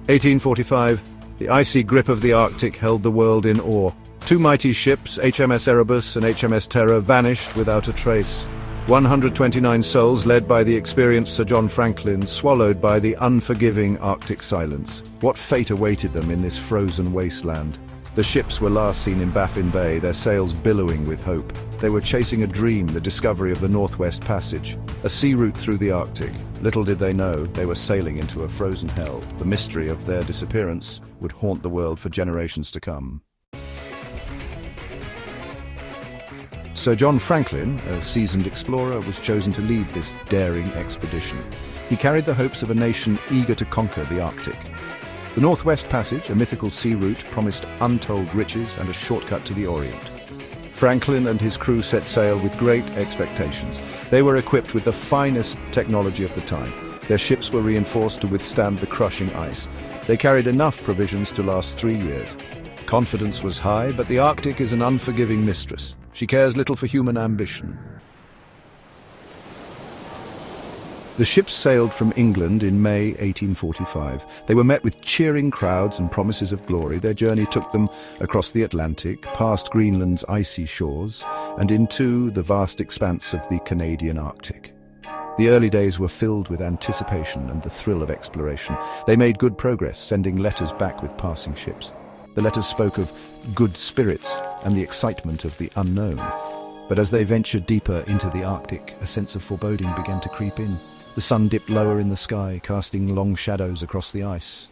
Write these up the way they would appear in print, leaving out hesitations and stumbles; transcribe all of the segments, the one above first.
1845, the icy grip of the Arctic held the world in awe. Two mighty ships, HMS Erebus and HMS Terror, vanished without a trace. 129 souls, led by the experienced Sir John Franklin, swallowed by the unforgiving Arctic silence. What fate awaited them in this frozen wasteland? The ships were last seen in Baffin Bay, their sails billowing with hope. They were chasing a dream, the discovery of the Northwest Passage, a sea route through the Arctic. Little did they know they were sailing into a frozen hell. The mystery of their disappearance would haunt the world for generations to come. Sir John Franklin, a seasoned explorer, was chosen to lead this daring expedition. He carried the hopes of a nation eager to conquer the Arctic. The Northwest Passage, a mythical sea route, promised untold riches and a shortcut to the Orient. Franklin and his crew set sail with great expectations. They were equipped with the finest technology of the time. Their ships were reinforced to withstand the crushing ice. They carried enough provisions to last 3 years. Confidence was high, but the Arctic is an unforgiving mistress. She cares little for human ambition. The ships sailed from England in May 1845. They were met with cheering crowds and promises of glory. Their journey took them across the Atlantic, past Greenland's icy shores, and into the vast expanse of the Canadian Arctic. The early days were filled with anticipation and the thrill of exploration. They made good progress, sending letters back with passing ships. The letters spoke of good spirits and the excitement of the unknown. But as they ventured deeper into the Arctic, a sense of foreboding began to creep in. The sun dipped lower in the sky, casting long shadows across the ice.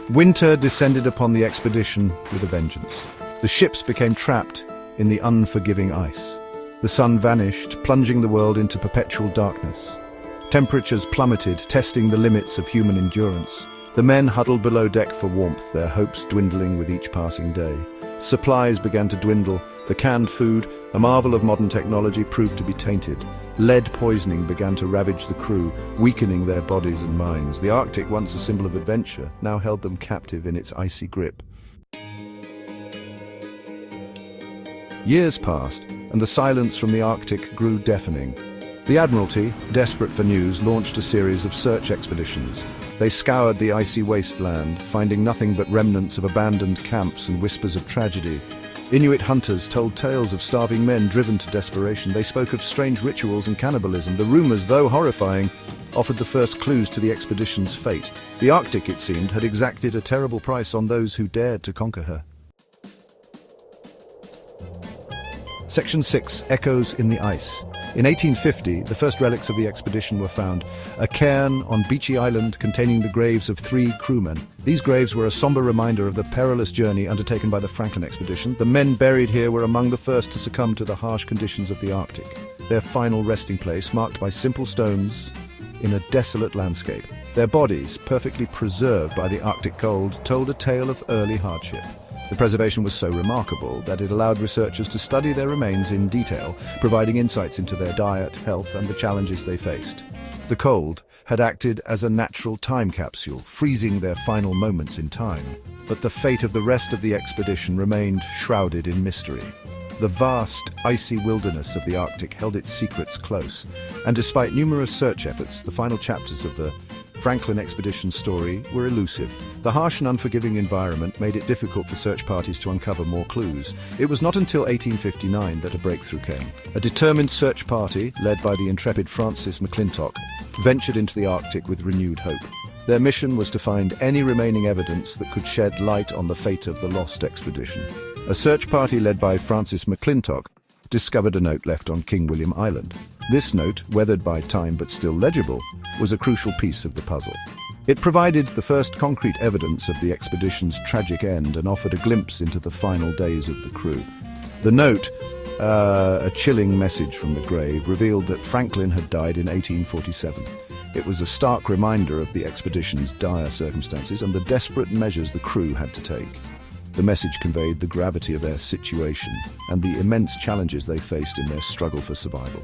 Winter descended upon the expedition with a vengeance. The ships became trapped in the unforgiving ice. The sun vanished, plunging the world into perpetual darkness. Temperatures plummeted, testing the limits of human endurance. The men huddled below deck for warmth, their hopes dwindling with each passing day. Supplies began to dwindle. The canned food, a marvel of modern technology, proved to be tainted. Lead poisoning began to ravage the crew, weakening their bodies and minds. The Arctic, once a symbol of adventure, now held them captive in its icy grip. Years passed, and the silence from the Arctic grew deafening. The Admiralty, desperate for news, launched a series of search expeditions. They scoured the icy wasteland, finding nothing but remnants of abandoned camps and whispers of tragedy. Inuit hunters told tales of starving men driven to desperation. They spoke of strange rituals and cannibalism. The rumors, though horrifying, offered the first clues to the expedition's fate. The Arctic, it seemed, had exacted a terrible price on those who dared to conquer her. Section 6. Echoes in the Ice. In 1850, the first relics of the expedition were found. A cairn on Beechy Island containing the graves of 3 crewmen. These graves were a somber reminder of the perilous journey undertaken by the Franklin expedition. The men buried here were among the first to succumb to the harsh conditions of the Arctic. Their final resting place, marked by simple stones in a desolate landscape. Their bodies, perfectly preserved by the Arctic cold, told a tale of early hardship. The preservation was so remarkable that it allowed researchers to study their remains in detail, providing insights into their diet, health, and the challenges they faced. The cold had acted as a natural time capsule, freezing their final moments in time. But the fate of the rest of the expedition remained shrouded in mystery. The vast, icy wilderness of the Arctic held its secrets close, and despite numerous search efforts, the final chapters of the Franklin expedition's story were elusive. The harsh and unforgiving environment made it difficult for search parties to uncover more clues. It was not until 1859 that a breakthrough came. A determined search party, led by the intrepid Francis McClintock, ventured into the Arctic with renewed hope. Their mission was to find any remaining evidence that could shed light on the fate of the lost expedition. A search party led by Francis McClintock discovered a note left on King William Island. This note, weathered by time but still legible, was a crucial piece of the puzzle. It provided the first concrete evidence of the expedition's tragic end and offered a glimpse into the final days of the crew. The note, a chilling message from the grave, revealed that Franklin had died in 1847. It was a stark reminder of the expedition's dire circumstances and the desperate measures the crew had to take. The message conveyed the gravity of their situation and the immense challenges they faced in their struggle for survival.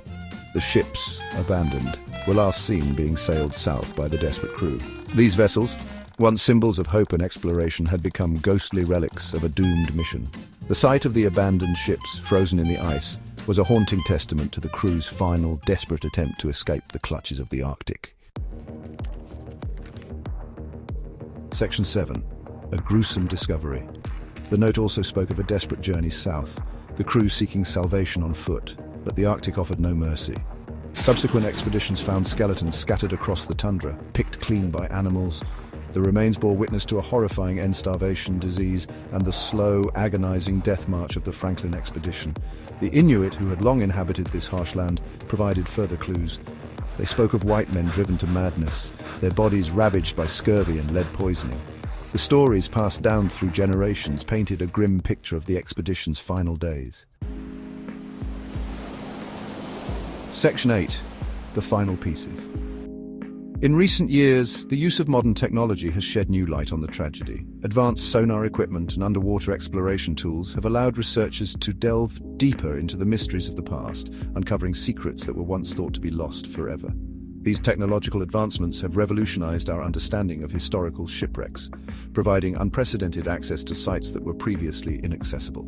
The ships, abandoned, were last seen being sailed south by the desperate crew. These vessels, once symbols of hope and exploration, had become ghostly relics of a doomed mission. The sight of the abandoned ships, frozen in the ice, was a haunting testament to the crew's final, desperate attempt to escape the clutches of the Arctic. Section 7. A gruesome discovery. The note also spoke of a desperate journey south, the crew seeking salvation on foot, but the Arctic offered no mercy. Subsequent expeditions found skeletons scattered across the tundra, picked clean by animals. The remains bore witness to a horrifying end-starvation disease and the slow, agonizing death march of the Franklin expedition. The Inuit, who had long inhabited this harsh land, provided further clues. They spoke of white men driven to madness, their bodies ravaged by scurvy and lead poisoning. The stories passed down through generations painted a grim picture of the expedition's final days. Section 8. The final pieces. In recent years, the use of modern technology has shed new light on the tragedy. Advanced sonar equipment and underwater exploration tools have allowed researchers to delve deeper into the mysteries of the past, uncovering secrets that were once thought to be lost forever. These technological advancements have revolutionized our understanding of historical shipwrecks, providing unprecedented access to sites that were previously inaccessible.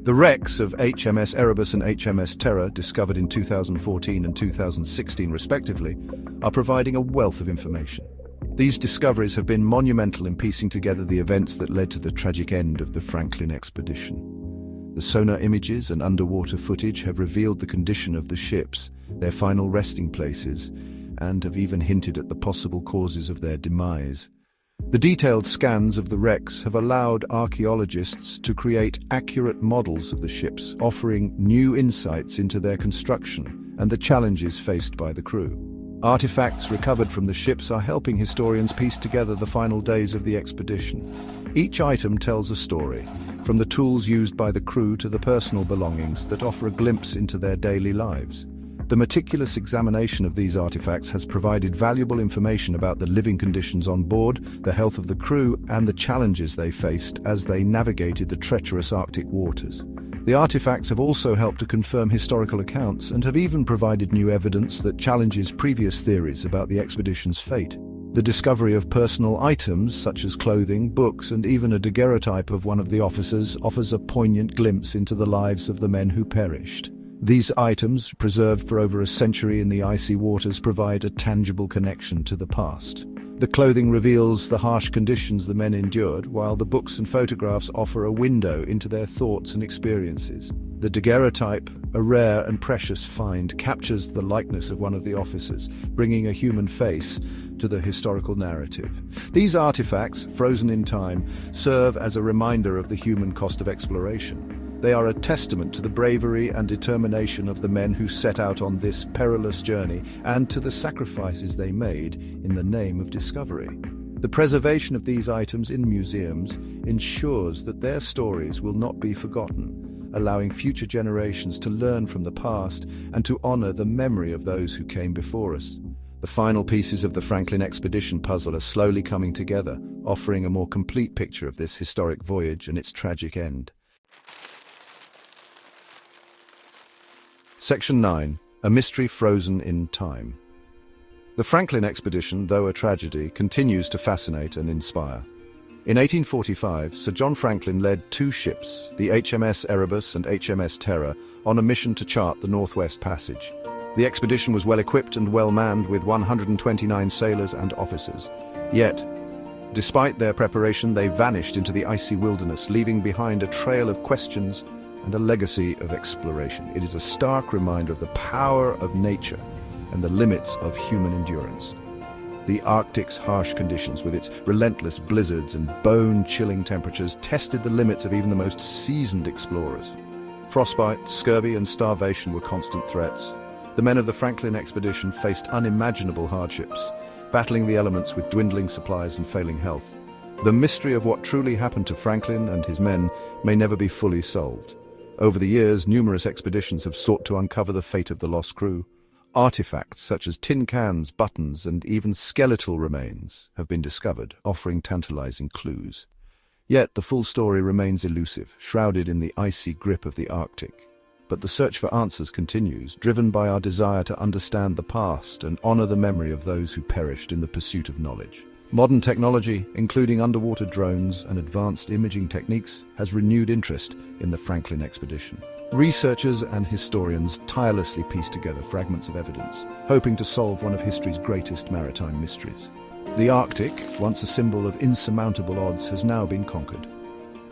The wrecks of HMS Erebus and HMS Terror, discovered in 2014 and 2016 respectively, are providing a wealth of information. These discoveries have been monumental in piecing together the events that led to the tragic end of the Franklin expedition. The sonar images and underwater footage have revealed the condition of the ships, their final resting places, and have even hinted at the possible causes of their demise. The detailed scans of the wrecks have allowed archaeologists to create accurate models of the ships, offering new insights into their construction and the challenges faced by the crew. Artifacts recovered from the ships are helping historians piece together the final days of the expedition. Each item tells a story, from the tools used by the crew to the personal belongings that offer a glimpse into their daily lives. The meticulous examination of these artifacts has provided valuable information about the living conditions on board, the health of the crew, and the challenges they faced as they navigated the treacherous Arctic waters. The artifacts have also helped to confirm historical accounts and have even provided new evidence that challenges previous theories about the expedition's fate. The discovery of personal items, such as clothing, books, and even a daguerreotype of one of the officers, offers a poignant glimpse into the lives of the men who perished. These items, preserved for over a century in the icy waters, provide a tangible connection to the past. The clothing reveals the harsh conditions the men endured, while the books and photographs offer a window into their thoughts and experiences. The daguerreotype, a rare and precious find, captures the likeness of one of the officers, bringing a human face to the historical narrative. These artifacts, frozen in time, serve as a reminder of the human cost of exploration. They are a testament to the bravery and determination of the men who set out on this perilous journey and to the sacrifices they made in the name of discovery. The preservation of these items in museums ensures that their stories will not be forgotten, allowing future generations to learn from the past and to honor the memory of those who came before us. The final pieces of the Franklin expedition puzzle are slowly coming together, offering a more complete picture of this historic voyage and its tragic end. Section 9. A mystery frozen in time. The Franklin expedition, though a tragedy, continues to fascinate and inspire. In 1845, Sir John Franklin led two ships, the HMS Erebus and HMS Terror, on a mission to chart the Northwest Passage. The expedition was well equipped and well manned, with 129 sailors and officers. Yet, despite their preparation, they vanished into the icy wilderness, leaving behind a trail of questions and a legacy of exploration. It is a stark reminder of the power of nature and the limits of human endurance. The Arctic's harsh conditions, with its relentless blizzards and bone-chilling temperatures, tested the limits of even the most seasoned explorers. Frostbite, scurvy, and starvation were constant threats. The men of the Franklin expedition faced unimaginable hardships, battling the elements with dwindling supplies and failing health. The mystery of what truly happened to Franklin and his men may never be fully solved. Over the years, numerous expeditions have sought to uncover the fate of the lost crew. Artifacts such as tin cans, buttons, and even skeletal remains have been discovered, offering tantalizing clues. Yet the full story remains elusive, shrouded in the icy grip of the Arctic. But the search for answers continues, driven by our desire to understand the past and honor the memory of those who perished in the pursuit of knowledge. Modern technology, including underwater drones and advanced imaging techniques, has renewed interest in the Franklin expedition. Researchers and historians tirelessly piece together fragments of evidence, hoping to solve one of history's greatest maritime mysteries. The Arctic, once a symbol of insurmountable odds, has now been conquered.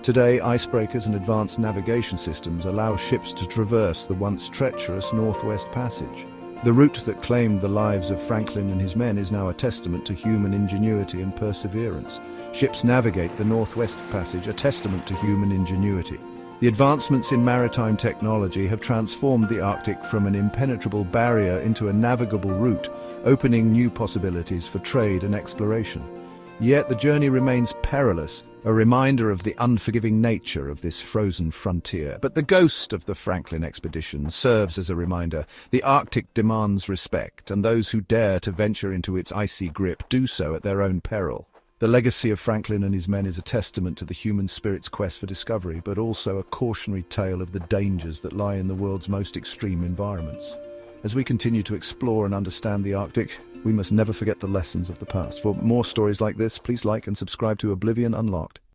Today, icebreakers and advanced navigation systems allow ships to traverse the once treacherous Northwest Passage. The route that claimed the lives of Franklin and his men is now a testament to human ingenuity and perseverance. Ships navigate the Northwest Passage, a testament to human ingenuity. The advancements in maritime technology have transformed the Arctic from an impenetrable barrier into a navigable route, opening new possibilities for trade and exploration. Yet the journey remains perilous, a reminder of the unforgiving nature of this frozen frontier. But the ghost of the Franklin expedition serves as a reminder. The Arctic demands respect, and those who dare to venture into its icy grip do so at their own peril. The legacy of Franklin and his men is a testament to the human spirit's quest for discovery, but also a cautionary tale of the dangers that lie in the world's most extreme environments. As we continue to explore and understand the Arctic, we must never forget the lessons of the past. For more stories like this, please like and subscribe to Oblivion Unlocked.